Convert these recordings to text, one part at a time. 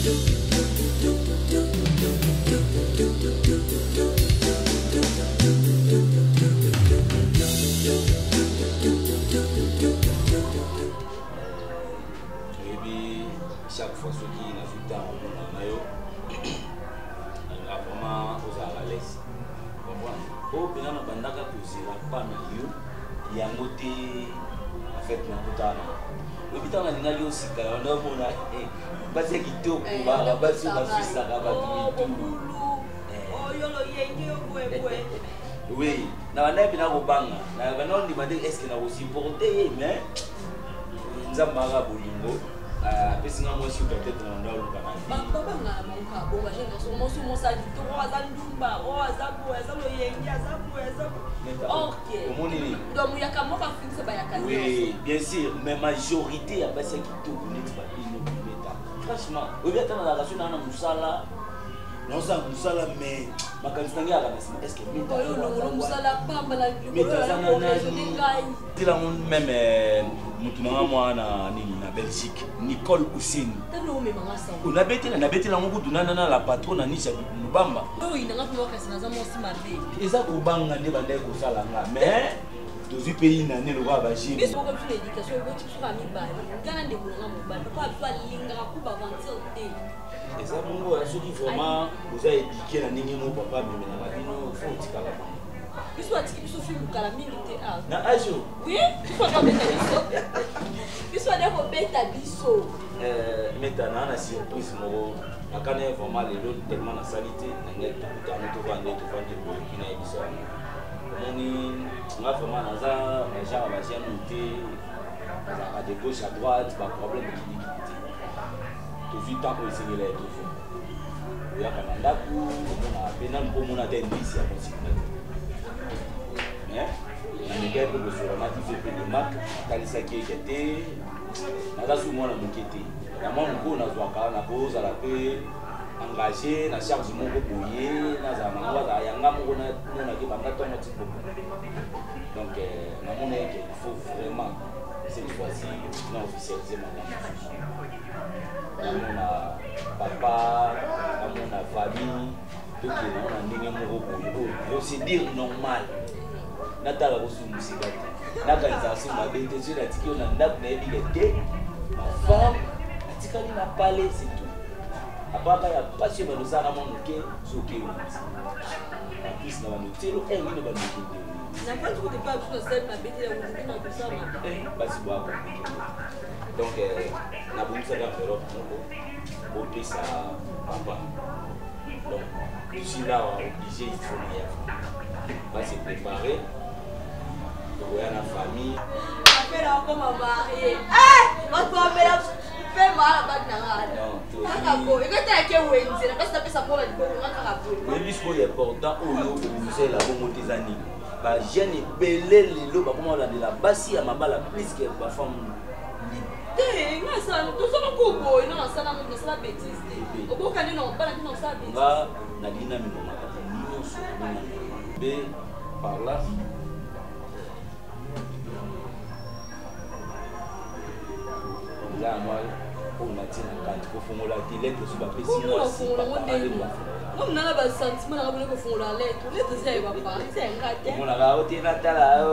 Chaque fois ceux qui n'ont pas le temps vraiment aux l'aise. Oh, bien on a bandaka posera pas na yo yangote en fait na kutana. Le bitana ninga yo sika on a mona basi kitoko ba basi ba Suisse ka ba tout. Oh yo lo yenge yo bwe. Oui, na bana bina ko banga. Na bana on demande est-ce que na ko supporter mais nzamba bolingo. Parce que moi je suis peut-être dans le canal. Papa nga monka bo ba jenga so mo sa dito ko azandumba o azabu azalo yengi azabu. OK. Donc il y a comment pas fixer ba ya kazi. Oui, bien sûr, mais majorité a pas ce qui tout connaît pas il franchement, au lieu d'être dans la relation dans musala. Non ça musala mais makanisi ngia la est-ce que meta musala pamba la tila mon même mutunanga mwana nini na Belgique Nicole Hussein tano me manga sa on a bêté na ngudu na la patronne Anisha Mubamba oh inanga kwa kasi na zamo si mabe eza kubanga nde bande ko sala nga mais dans un pays na ne le roi baji biso ko tuna éducation ko tsu ka mi ba ngana nde bulanga mobanda ko atwa linga ko ba vantir te eza bongo ceux qui vraiment vous avez éduqué na ningi mo papa mais na bino faut tikala biso atiki biso fi mukala mingi te a na ajo oui biso ko beta biso biso de ko beta biso maintenant na surprise mo akane vraiment les autres tellement na salité na ngel to vendre qui na biso moni nga vraiment na za genre ba chien monter à de gauche à droite pas problème qui tout vite tant que c'est les tout ya kananda ku mona pena mona tendisi ya possible mais na ngel ko so na ti fait de marque kalisa qui était na su mona mokete na mona ko na zwa ka na pose la paix engagé na charge moko boye na za mangwa za yanga moko na ke banda to moti beaucoup donc na mona que il faut vraiment cette fois-ci non officialiser mon papa à mon famille donc on a ndenge moko boye procédure normale natala ko su musika na kanisa su mabete sur la tiki on a ndap na ebike ma femme atikali na palais c'est tout après ya passion ba dosana mon ke soki en plus na banotelo engine ba nokende na pas trop de pas sur scène ma bête la musique na dosama basi bwa donc na bonisa ka pero au pesa papa donc je suis là obligé il faut y va se préparer pour la famille après là comme marié va toi mais fais mal à non et quand tu as que wenzi na pesa pesa pour la bongo ngaka bo mais bisco est important au yo c'est la bongo tezani ba jeune belé lelo ba comment la de la basi ya mabala plus que ba femme te nga sa to so ko bo ina sa na mo sa bêtise te oboka ni non pas ni non sa bêtise nga na dina mi mama ka ni so be par là là moi on a dit quand il faut fongola lettre sur papier si moi si non na ba sentiment na ba ko fongola lettre c'est ba pa c'est ngate on a raoté na tala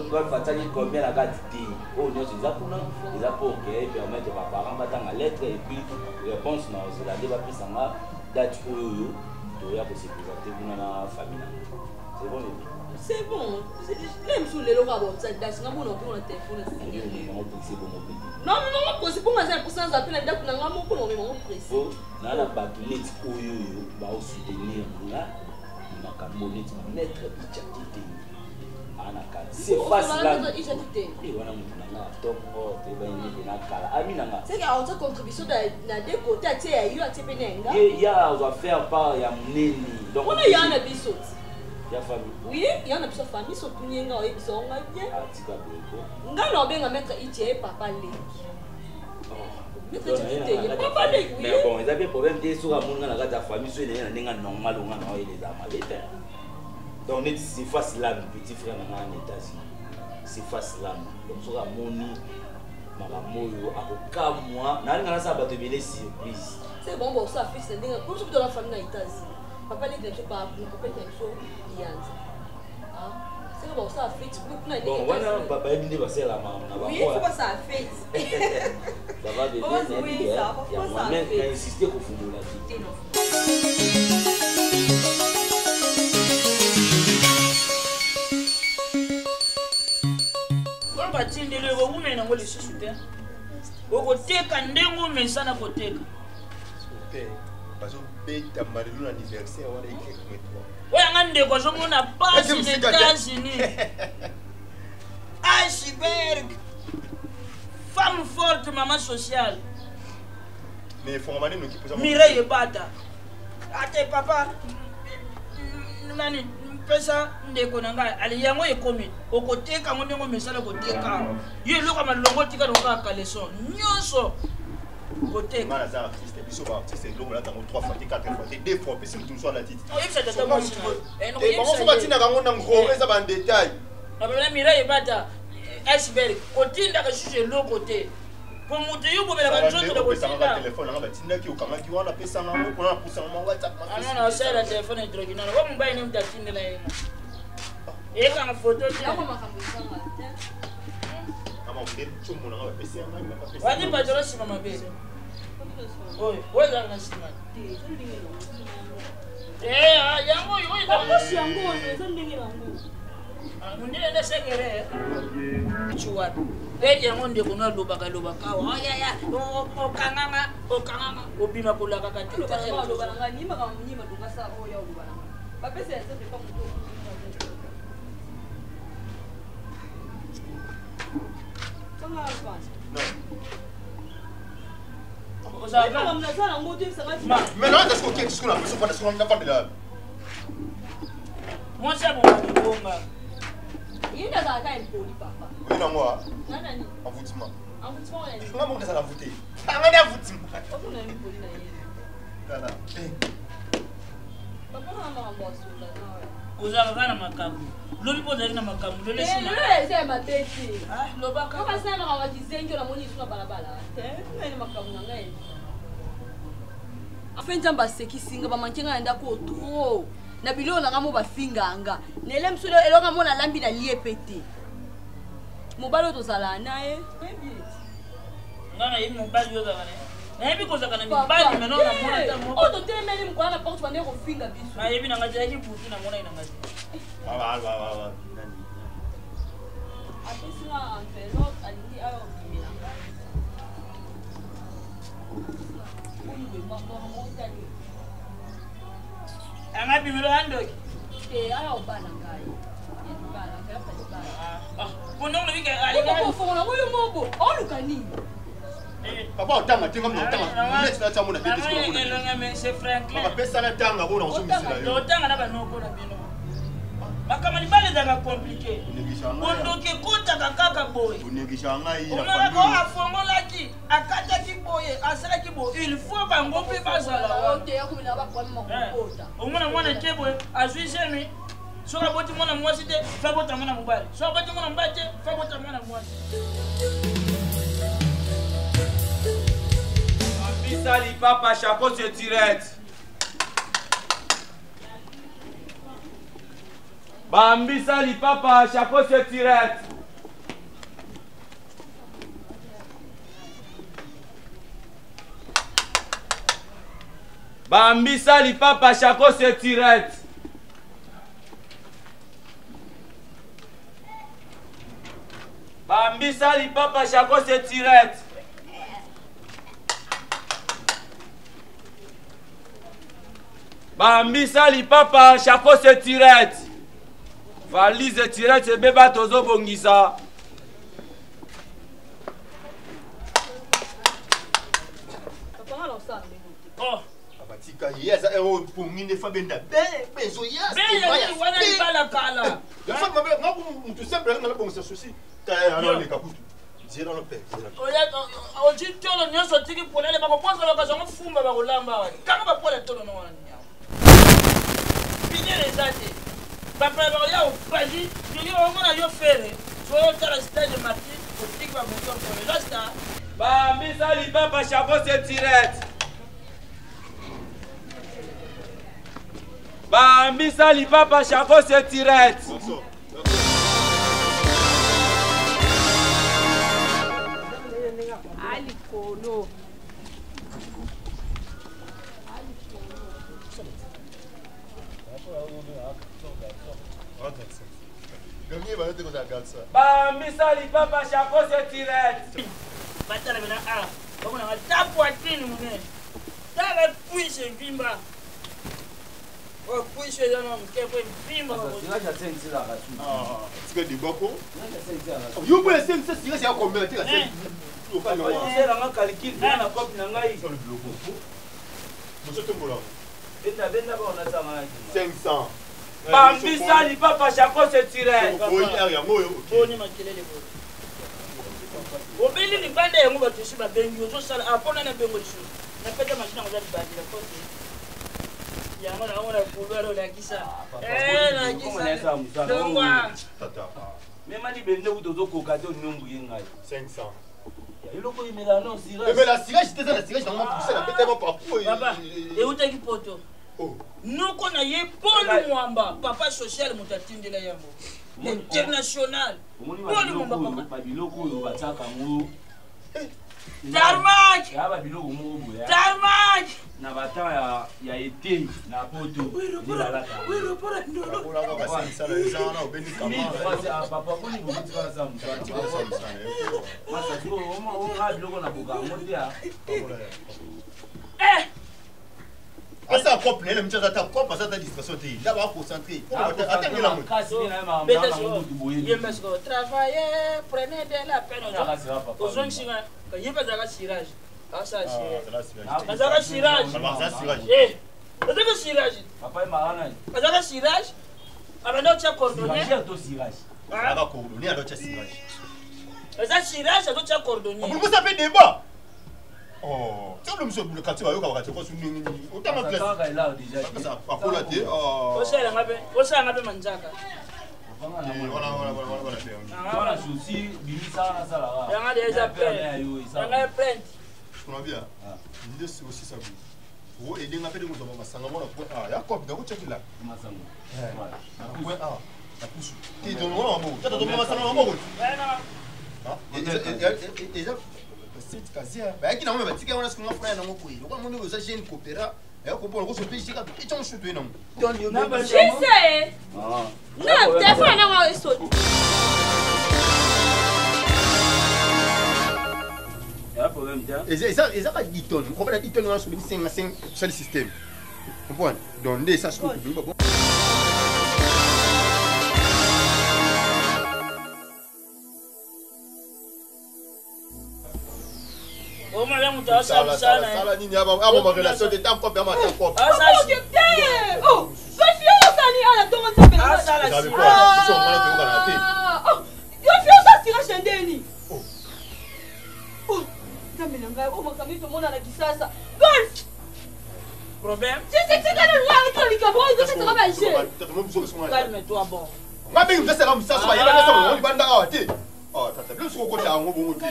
ko fatali combien la gati oh non c'est ça pour nous c'est pour que permettre aux parents battre la lettre et puis réponse non c'est la débat plus ça date oyo to ya ko se présenter pour na famille c'est bon c'est bon même sous les locaux bon ça date na bon on téléphone non mais non possible pour moi c'est pour ça ça appelle date na ngamo ko non mais on précis na la batulette oyo ba o soutenir nga makambo net mettre bichakite c'est facile là et voilà mon nanga top te ba ni na kala amina nga c'est que autre contribution na deux côtés a tia yo a tia penenga ya on doit faire part ya muneni donc on a yana biso ya famille oui yana biso famille so punyenga o biso nga bien atika beko nga no benga mettre itie papa leki papa leki mais bon ils avaient problème des sur amour nga na famille so ene na ninga normal nga na ile za maleta. Donc c'est facile là, petit frère dans les États-Unis. C'est facile là. Donc sur la monnaie, maman moyo akokamwa nalinga na sa bato bele surprise. C'est bon bon ça fixe ndinga pour tout dans la famille na Italie. Papa les quelque part pour quelque chose yanza. Ah, c'est bon ça fixe pour na ndinga. Bon, wana papa ebinde basé la maman na ba. Oui, faut pas ça fixe. Ça va bébé. Oui, ça faut pas ça. Mais insister ko fumula ti. Batindele ko kumena ngoli sisute. Okoteka ndengo mesana koteka. Sute. Bazo beta marilu anniversaire wala ikeke mwetwa. Oya ngande ko zomona passe des États-Unis. Iceberg. Femme forte, maman sociale. Mais formane no kipo za Mireille Bata. Ate papa. Nani pesa ndeko nanga ali yango ekomi okoteka ngondengo mesala koteka ye loka malongo tika longa kaleson nyonso koteka mala za artiste biso ba artiste longo la tango 3 fois 4 fois 2 fois pesi tout soit la titre o yebisa tata mosi et bon faut batina kango na ngro eza ba détail abela Mireille Bata iceberg kotinda ka sujet lo côté pour mutu yo bobela ka nzoto de kotinda téléphone nga batinda ki okanga ki wana pesa nga ko na pusa nga WhatsApp ma non non c'est la téléphone hydrogène wa mbaye ni mtatinda la yena eka na photo ti Yako makambo sanga. ama ngel chumu nga pesa nga nga pesa wadi patro sima mabele oy la na sima yango yo Bosi yango eza ndenge yango. Mundele sekere chuwa eti yango ndeko na lobaka wa ya okanganga obima kulaka kati Loba nanga nyima kama nyima dunga sa oya loba nanga. Papa c'est ça pas muto. Sanga alfa. non mais non est-ce que tu la personne pas de pas de là moi c'est bon bonga Yinda za ka impoli papa. oui non moi Nani? envoûtement Envoûtement ya ni. nga mo ça la voûter nga na envoûtement Opo na impoli na yini. voilà Papa na mama boss ula na. uzaka kana makamu lobi pozali na makamu lele sina C'est ma tête. lobaka Papa sana na kwa kizenjo na moni suna balabala. Nani makamu na ngai. Afenjamba sekisinga ba mankenga nda ko trop. Na bilo na ngamo ba finganga. Nele msulo elonga mona lambi na liepete. Mobalo to sala nae. ngana yimi mobali yoza kana na yebi kozaka na mibali meno na mona ta moko Oto telemeli mkwana na porte bande ko finga biso. na yebi na ngati yaki butu na mona ina ngati wa nani Apesina envelope alingi ayo kimela. Oyibe mama motani. anga bimelo andoki Ayo bana ngai. Bana ngai pa bana. pondo no bika Oto ali ko fonga ngoyo mobo. Oluka nini? papa otanga tinga mna otanga net na tsamu na bidi ko ko elonga me c'est Franklin papa pesa na tanga bona usumisila yo lotanga na banoko na bino makama libale zaka compliqué bondoke kotaka kaka boye unegisha ngai na omaka famille afongolaki akataki boye asalaki boye il faut bango mpe bazala Ote ya kumina ba kwa mokota. omona mwana te boye azwi jemi soki aboti mwana mwasi te fa bota mwana mobali soki aboti mwana mobali te fa bota mwana mwasi Sali papa chapeau se tirette. Bambi sali papa chapeau se tirette. Bambi sali papa chapeau se tirette. Bambi sali papa chapeau se tirette. Bambi sali papa chapeau se tirette. Valise tirette beba tozo bongisa. Papa ngalo sa. oh abatika yeza ero pongine fa benda bezo yas beye wana libala kala ya fa mabe ngaku mtu simple ngala bongisa souci ta ano le kakutu zero no pe oya oji tolo nyonso tiki polele bakokwanza bakazongo fumba bakolamba wa kanga bapole tolo no wana nyawo pinere zate bapala bakoya ofali yo omona yo fere so tala stage marti otiki ba moto pole lasta Papa Chapeau, c'est direct. Bambisa Papa Chapeau, c'est direct. Alikolo. Bambisa Papa Chapeau, c'est direct. Batala bena ah. Comme on a ta poitrine mon nez. Dans la puisse bimba. Oh puisse là non, qu'est pas bimba. Tu veux du boko? You peux essayer de se tirer c'est combien tu as fait. Tu vas pas C'est la calcul dans la copie nangai. Monsieur Tombola. Benda ba on a ça 500. Bambisa Papa Chapeau, c'est direct. Boni makelele bo. Obeli ni bande yango batushi ba bengi ozo sala apona na bengo lisho. Na pete machina ngoza libandi la kote. Ya ngona ngona kulwa la kisa. Na kisa. Dongwa. Tata. Même ali bende utozo kokato nyumbu yengai. 500. Iloko imela non sirage. Mais la sirage c'était ça la sirage dans mon poussé la pète mon parcours. Papa, et où t'es qui poto? Oh. Nous qu'on a yé Paul Mwamba, papa social mutatinde la yango. International. Paul Mwamba papa. Biloko yo bataka ngo. Tarmac. Ya ba biloko mo boya. Tarmac. Na bata ya ete na poto. Oui, repora ndolo. On a pas 500 les gens là au béni comment. Papa ko ni bo tika za mutwa. Masa ko o ga biloko na boka ngo dia. Asa cop ne le mtcha ta cop asa ta distraction te. Là va concentrer. Attends là. Travailler, prenez de la peine. Aux gens qui quand il pas de cirage. Ah ça cirage. Ça cirage. Ça cirage. Eh. Ça cirage. Papa marana. Ça cirage. Abana tu as coordonné. To cirage. Ça va coordonner à l'autre cirage. Ça cirage, ça tu as coordonné. Vous savez débat. Oh, tu as le quartier va yoka kwa sur nini. Autant ma classe. Ça pas pour la tête. Oh. Osa ngabe manjaka. Voilà, souci, bimisa na sala. Yanga déjà plein. Yanga plein. On a bien. L'idée c'est aussi ça. Vous aider ngapé de moto masanga mona ko ah ya ko da ko check là. Masanga. Ko ah. La pousse. Ti don ngona mo. Ta do masanga mo ko. Ah. Et c'est kazia. Ba ki na mo ba tika wana sikunga funa na mo ko. Ko mo no za jeune coopéra. Et on comprend que ce pays est un peu de temps. Je sais. Non, téléphone n'a pas sauté. Et ça va 10 tonnes. On va 10 tonnes sur le 5 sur le système. Vous comprenez? Donc, ça se trouve. Oh madame, tu as ça ça ni aba ma relation de temps comme ma temps comme. Ah ça c'est oh, je suis au sani à la tombe ah ça la si. Je suis au sani à chendeni. Oh. Oh, kamelanga oh makami to mona na kisasa. Golf. Problème? C'est dans le roi avec le cabron, il doit travailler. Calme-toi bon. Ma bien vous ça comme ça, il va ça on va ndanga ati. Oh, tata, bien sûr qu'on a un bon côté.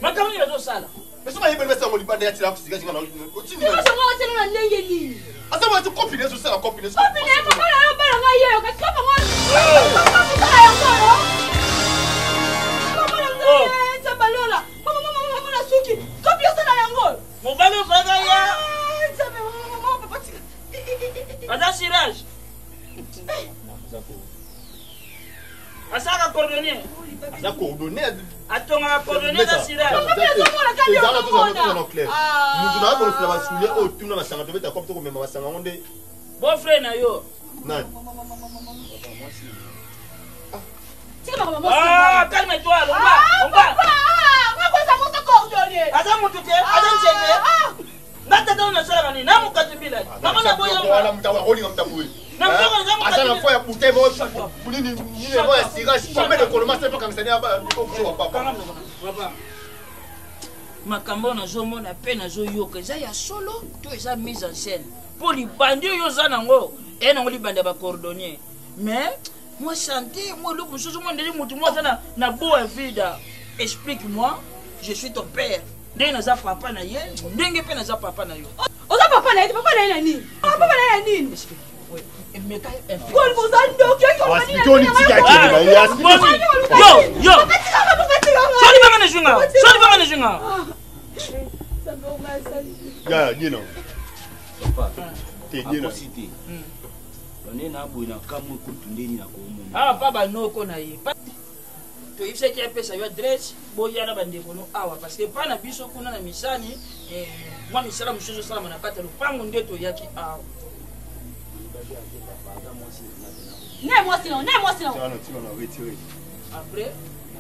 Ma comment il va ça là? Mais ça va y mettre ça mon libanda ya tira ku siga ngana. Continue. Je vais te la ndengeli. Asa va te copiner sur ça la copiner. Copiner mo kala yo bala nga yo, ka tsapa mo. Balola. Mama na suki. Copie ça na yango. Mon balo braga ya. Tsapa mama papa tika. Ada sirage. Asaka coordonné. Asa coordonné. Atonga coordonné da sirage. Nous na ko la basouler au tuna masanga to beta kopto ko mema masanga onde. Bon frère na yo. Nan. Ah, calme-toi, on va. Ada mutu te, ada ncheke. Ngata taona sala ngani, namu katibila. Mama na boya. Wala mtawa holi ngamtabui. Asa na fois bouteille bo bulini ni le boya sirage combien de colomats c'est pas quand ça ba ko papa. Papa. Makambo na zomo na pe na zo yoka za ya solo to eza mise en scène. Pour li bandi yo za nango, et nango li bandi ba coordonner. Mais moi chanter, moi le bonjour moi ndeli mutu moi na boa vida. Explique-moi, je suis ton père. ndenge naza papa na ye ndenge mpe naza papa na yo oza papa na ye papa na ye na nini papa na ye na nini soli banga na junga soli banga na junga ya nino akosite one na boye na kamwe kutu ndeni na komona awa pa banoko na ye toyebisaki apesa yo adresse boya na bandeko no awa parce que pa na biso kuna na misani mwa misala mosusu osalama na kati ya lopango nde toyaki awa après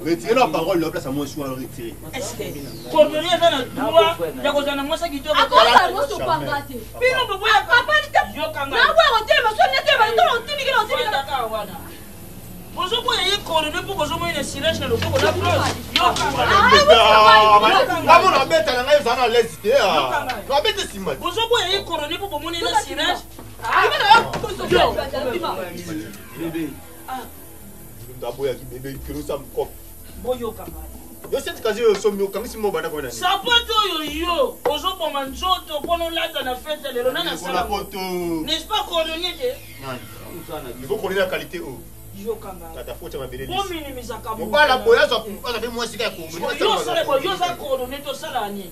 retirer la parole la place à moi soit retirer cordonnier eza na droit ya kozala na mwasa kitoko bozoboya ye cordonnier mpo bozomoyina silage na loboko na amona beta na ngai ezala na lese te nabete nsima bozoboya ye cordonnier mpo bomoni na silage ndaboyaki bebe kirusa mkopo boyokanga yo seti kazi oyo somi okangisi mo banda kona sapato oyo yo ozoboma nzoto mpona olata na fete lelo na nasala foto n'est-ce pas cordonnier te il faut connaître la qualité o yokanga tata foto mabele bominimizaka mobala boya zo azabe mwasi ka kongo yo za cordonnier tosala ani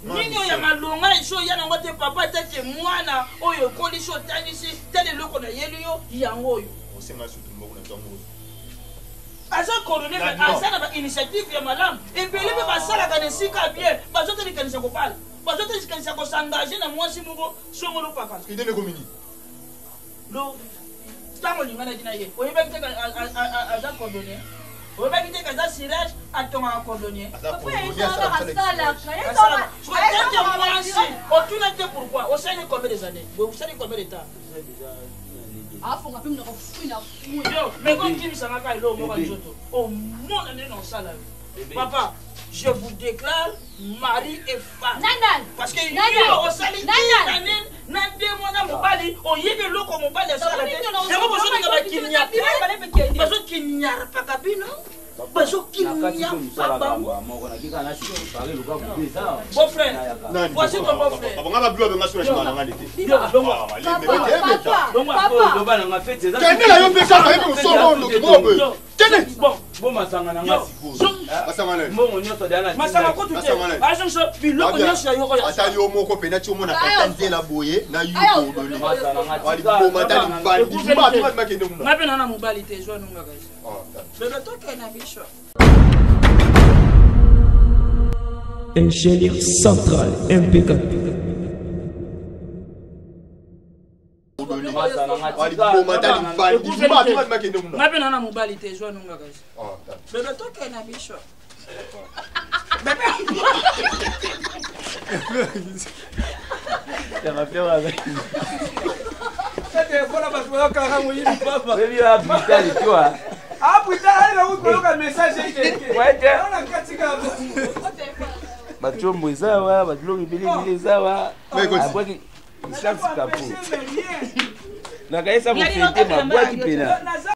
nini oyo ya malonga eso ya nango te papa tete mwana oyo ekolisi otangisi tele eloko na yeli yo yango oyo osenga sutu mboko na ntongo aza cordonnier aza na bainitiative ya malamu ebele mpe basalaka na esika bien bazotelikanisa kobala bazotelikanisa kosengage na mwasi moko songo lopaka idene komini lo ntango olinganaki na ye oyebaki te aza cordonnier oyebaki te kaza sirage atongaka cordonnier mwasi otuna te pourquoi osali combien des années osali combien de temps mais kokimisanga ka elo moka nzoto omona nde na osala yo papa je vous déclare mari et femme parce que yo osali tina nini na nde mwana mobali oyebi eloko mobali asala te yango bozolinga bazokinyarapaka bino bazokinyapa bango beau-frère voici ton beau-frère abonga babilo benga sura shima nanga ndete kende la yo pesa ka yebi usongo ndo kibobe kende bomasanga nanga sikoyo basangana mbongo nyonso dana masanga kutu te azonso biloko nyonso ya yoko ya atali yo moko pena ti omona kata nzela boye na yuko doni waliboma tali bandi juma tuma makende muna ngape nana mobali te zwa nunga kaisa bebe toke na biso ingénieur central impeccable waliboma tali bandi juma tuma makende muna ngape nana mobali te zwa nunga kaisa bebe toke na biso bachombo ezawa babiloko ebelebele ezawa nakayesa mofete mabwaki pena